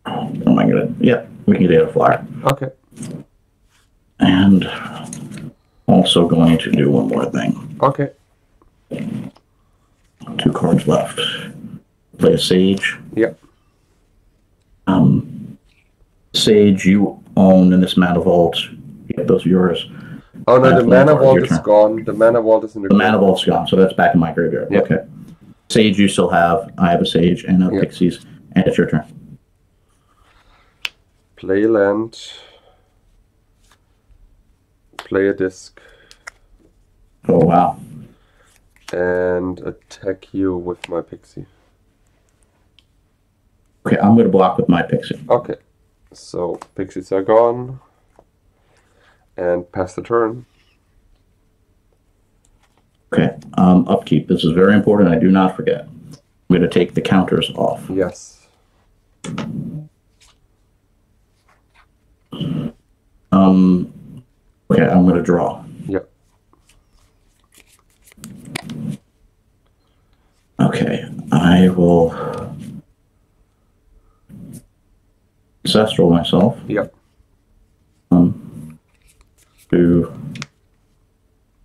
Am I gonna? Yep, we can get a flyer. Okay. And also going to do one more thing. Okay. 2 cards left. Play a Sage. Yep. Sage you own in this Mana Vault. Yep, those are yours. Oh no, the Mana Vault is gone. The Mana Vault is in the graveyard. Mana Vault's gone, so that's back in my graveyard. Yep. Okay. Sage you still have. I have a Sage and a Pixies, and it's your turn. Play a land. Play a disc. Oh wow. And attack you with my pixie. Okay, I'm going to block with my Pixie. Okay. So pixies are gone. And pass the turn. Okay, upkeep. This is very important. I do not forget. I'm going to take the counters off. Yes. Okay, I'm going to draw. Yep. Okay, I will ancestral myself. Yep. 2,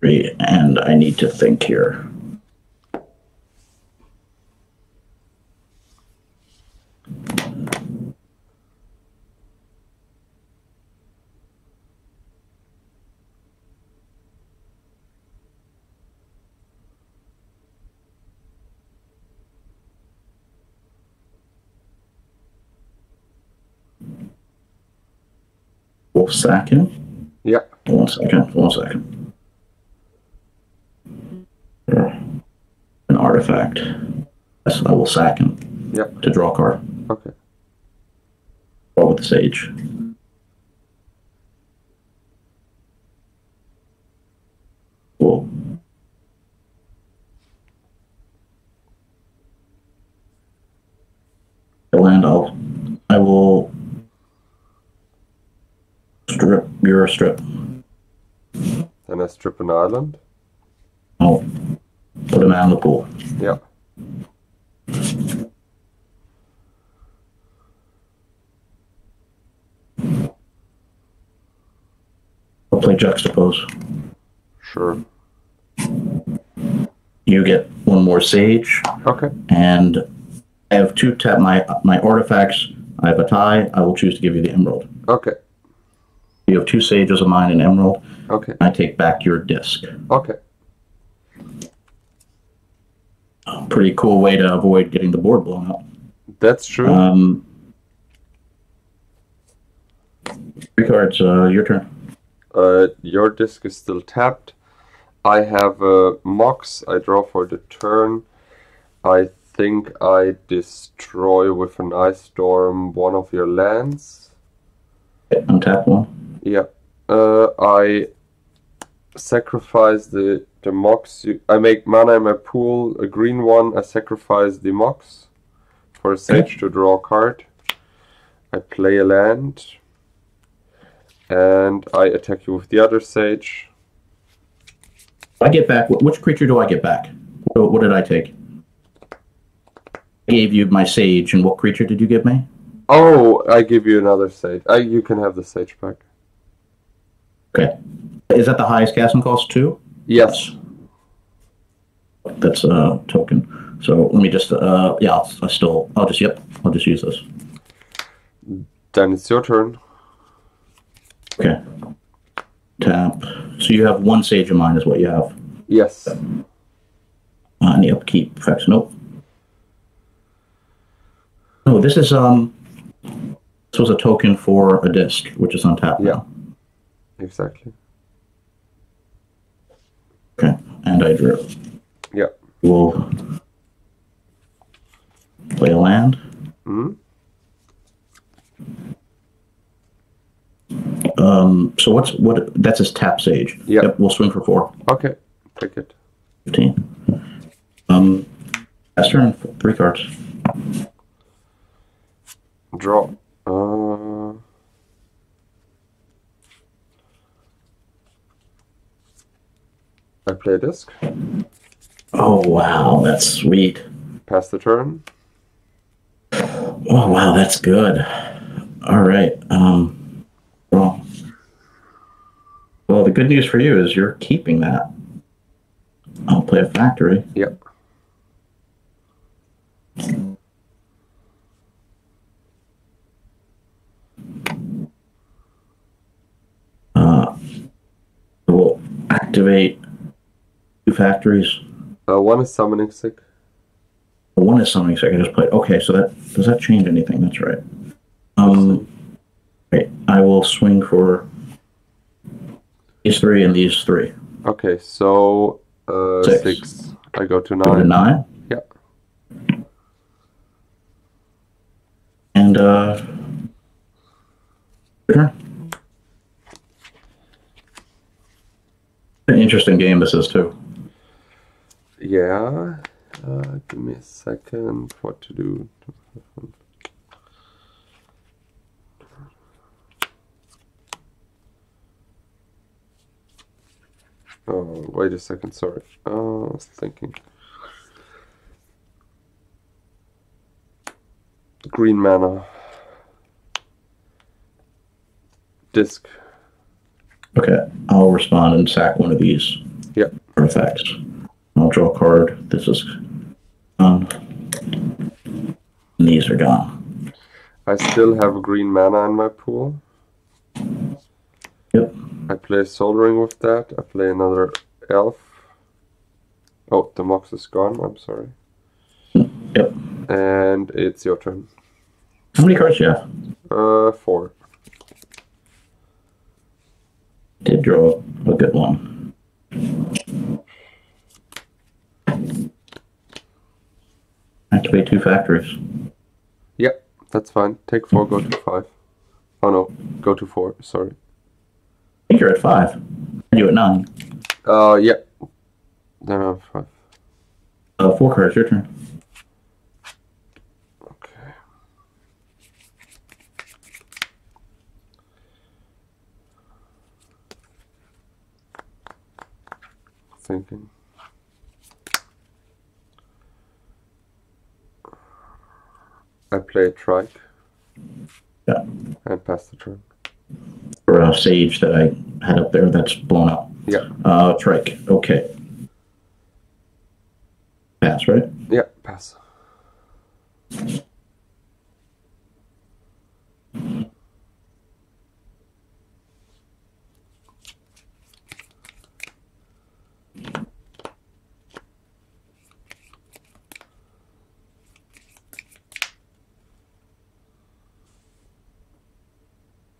3, and I need to think here. We'll sack him. Yeah. One second. An artifact. Yes, I will sack him. Yep. To draw a card. Okay. Draw with the Sage. Cool. Land I will strip your strip. Then I strip an island. Oh, put him out in the pool. Yeah. I'll play Juxtapose. Sure. You get one more Sage. Okay. And I have 2 tap my artifacts. I have a tie. I will choose to give you the Emerald. Okay. You have 2 Sages of mine and Emerald. Okay. I take back your disc. Okay. Pretty cool way to avoid getting the board blown up. That's true. 3 cards. Your turn. Your disc is still tapped. I have a Mox. I draw for the turn. I think I destroy with an Ice Storm one of your lands. Untap one. Yeah. I sacrifice the Mox. I make mana in my pool, a green one. I sacrifice the Mox for a Sage to draw a card. I play a land. And I attack you with the other Sage. I get back. Which creature do I get back? What did I take? I gave you my Sage, and what creature did you give me? Oh, I give you another Sage. You can have the Sage back. Okay. Is that the highest casting cost too? Yes. That's a token. So let me just I'll just use this. Then it's your turn. Okay. Tap. So you have 1 Sage of mine is what you have. Yes. And the upkeep effects. Nope. No, this is this was a token for a disc, which is on tap now. Exactly. Okay, and I drew. Yeah. We'll play a land. Hmm. So what? That's his tap Sage. Yeah. Yep. We'll swing for 4. Okay. Take it. 15. Last turn. 3 cards. Draw. I play a disc. Oh wow, that's sweet. Pass the turn. Oh wow, that's good. All right. Well, the good news for you is you're keeping that. I'll play a factory. Yep. We'll activate 2 factories. One is summoning sick. 1 is something, so I can just play. Okay, so does that change anything? That's right. Wait, I will swing for these 3 and these 3. Okay, so 6. 6. I go to Go to 9. 9. Yeah. And sure. An interesting game this is too. Yeah. Give me a second. What to do? Oh, wait a second. Sorry. I was thinking. Green mana. Disc. Okay, I'll respond and sack one of these Yep. artifacts. I'll draw a card. This is gone. And these are gone. I still have a green mana in my pool. Yep. I play Soldering with that. I play another elf. Oh, the Mox is gone. I'm sorry. Yep. And it's your turn. How many cards do you have? 4. Did draw a good one. Activate 2 factories. Yep, that's fine. Take 4, go to 5. Oh no, go to 4. Sorry. I think you're at 5. And you at 9. Yeah. Then I'm 5. 4 cards. Your turn. Okay. Thinking. I play a Trike. Yeah. And pass the turn. For a Sage that I had up there that's blown up. Yeah. Trike. Okay. Pass, right? Yeah, pass.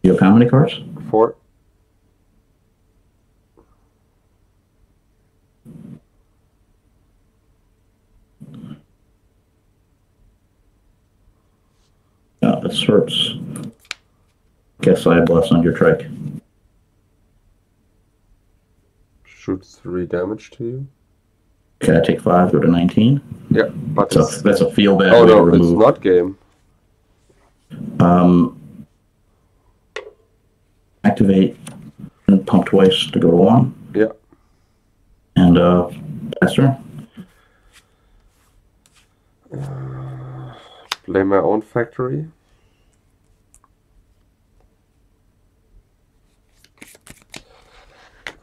You have how many cards? 4. Yeah, this hurts. Guess I bless on your Trike. Shoots 3 damage to you. Okay, I take 5, go to 19. Yeah, but That's a feel bad oh way to no, it's remove. not game. Activate and pump twice to go to 1. Yeah. And pass turn. Play my own factory.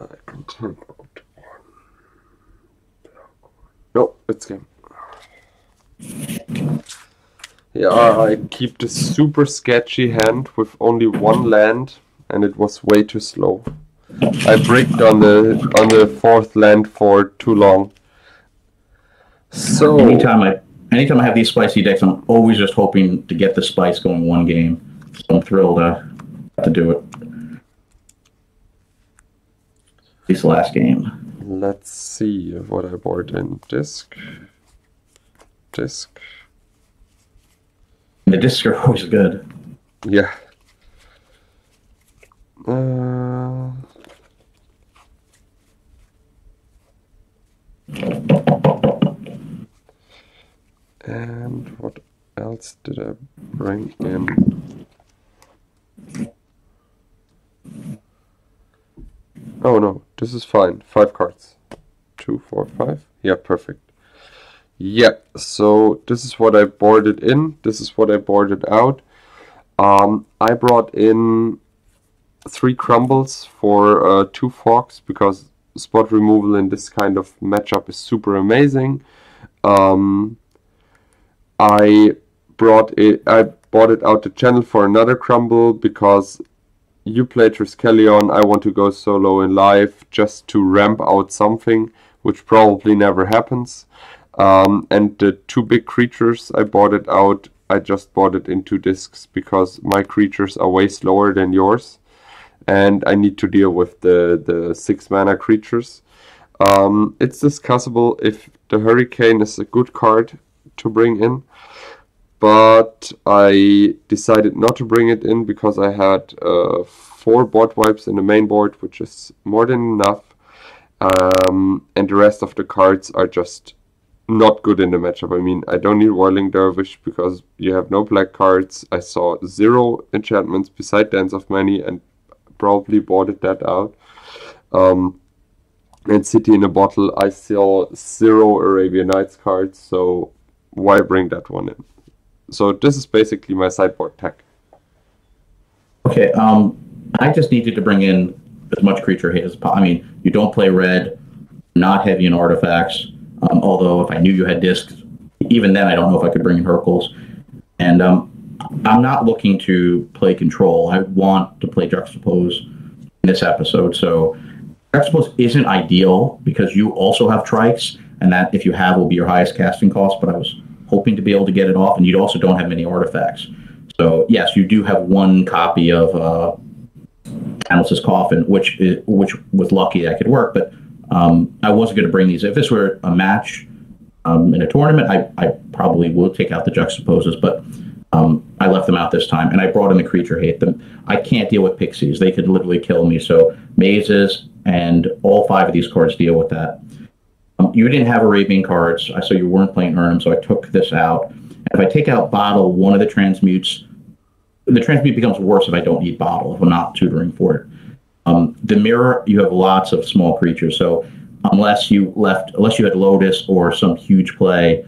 I continue. No, it's game. Yeah, I keep this super sketchy hand with only 1 land, and it was way too slow. I bricked on the 4th land for too long. So Anytime I have these spicy decks, I'm always just hoping to get the spice going one game. So I'm thrilled to do it. this last game. Let's see what I bought in disc. The discs are always good. Yeah. And what else did I bring in? Oh no, this is fine. 5 cards. 2, 4, 5. Yeah, perfect. Yeah, so this is what I boarded in. This is what I boarded out. I brought in 3 crumbles for 2 forks because spot removal in this kind of matchup is super amazing. I bought it out the channel for another crumble because you play Triskelion, I want to go solo in live just to ramp out something, which probably never happens. And the 2 big creatures I bought it out, I just bought it in 2 discs because my creatures are way slower than yours. And I need to deal with the 6 mana creatures. It's discussable if the Hurricane is a good card to bring in, but I decided not to bring it in because I had 4 board wipes in the main board, which is more than enough, and the rest of the cards are just not good in the matchup. I mean, I don't need Whirling Dervish because you have no black cards. I saw 0 enchantments beside Dance of Many and probably boarded that out. And City in a Bottle, I saw 0 Arabian Nights cards, so why bring that one in? So this is basically my sideboard tech. Okay, I just needed to bring in as much creature hate as possible. I mean, you don't play red, not heavy in artifacts, although if I knew you had discs, even then I don't know if I could bring in Hercules. And I'm not looking to play control. I want to play Juxtapose in this episode. So Juxtapose isn't ideal because you also have Trikes, and that, if you have, will be your highest casting cost, but I was hoping to be able to get it off, and you also don't have many artifacts. So yes, you do have 1 copy of Tanos' Coffin, which was lucky I could work, but I wasn't going to bring these. If this were a match in a tournament, I probably will take out the Juxtaposes, but I left them out this time, and I brought in the creature hate. I can't deal with pixies. They could literally kill me, so mazes and all 5 of these cards deal with that. You didn't have Arabian cards, so you weren't playing Urnum, so I took this out. And if I take out Bottle, one of the transmutes, the transmute becomes worse if I don't need Bottle, if I'm not tutoring for it. The Mirror, you have lots of small creatures, so unless you had Lotus or some huge play,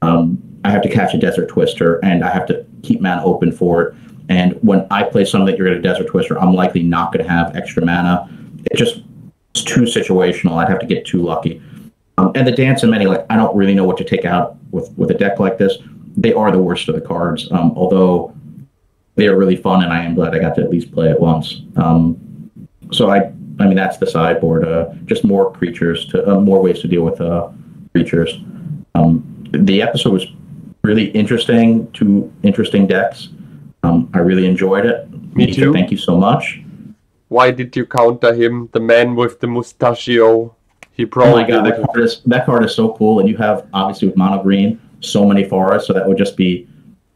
I have to catch a Desert Twister, and I have to keep mana open for it. And when I play something that you're going to Desert Twister, I'm likely not going to have extra mana. It's too situational. I'd have to get too lucky. And the Dance of Many, I don't really know what to take out with a deck like this. They are the worst of the cards, although they are really fun, and I am glad I got to at least play it once. So I mean, that's the sideboard. Just more creatures, more ways to deal with creatures. The episode was really interesting. 2 interesting decks. I really enjoyed it. Me too. Thank you so much. Why did you counter him? The man with the mustachio. He probably. Oh my god, that card is so cool, and you have, obviously, with mono green, so many forests, so that would just be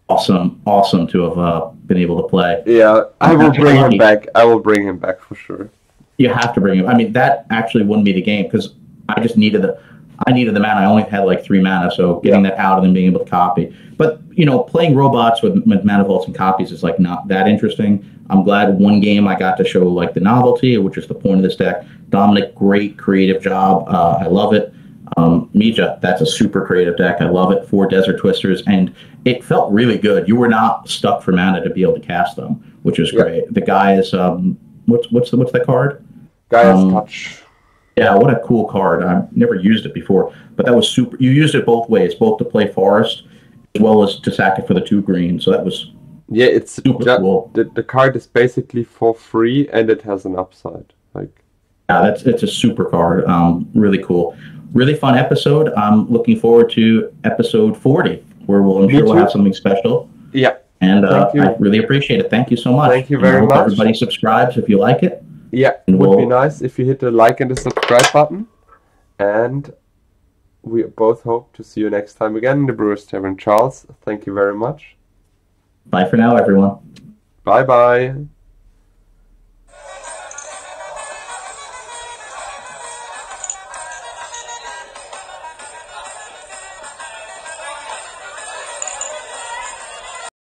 awesome to have been able to play. Yeah, I will bring him back. I will bring him back for sure. You have to bring him. I mean, that actually won me the game because I just needed the mana. I only had 3 mana, so getting that out and then being able to copy. But playing robots with mana vaults and copies is not that interesting. I'm glad 1 game I got to show the novelty, which is the point of this deck. Dominic, great creative job. I love it. Mija, that's a super creative deck. I love it. 4 Desert Twisters, and it felt really good. You were not stuck for mana to be able to cast them, which is great. The guy is what's that card? Gaia's Touch. Yeah, what a cool card. I've never used it before, but that was super. You used it both ways, both to play Forest as well as to sack it for the 2 green. So that was it's super cool. The card is basically for free, and it has an upside. Yeah, it's a super card. Really cool. Really fun episode. I'm looking forward to episode 40, where I'm sure we'll have something special. Yeah. And I really appreciate it. Thank you so much. Thank you very much. Everybody subscribes if you like it. Yeah, it And would be we'll nice if you hit the like and the subscribe button. And we both hope to see you next time again in the Brewers Tavern. Charles, thank you very much. bye for now, everyone. Bye bye.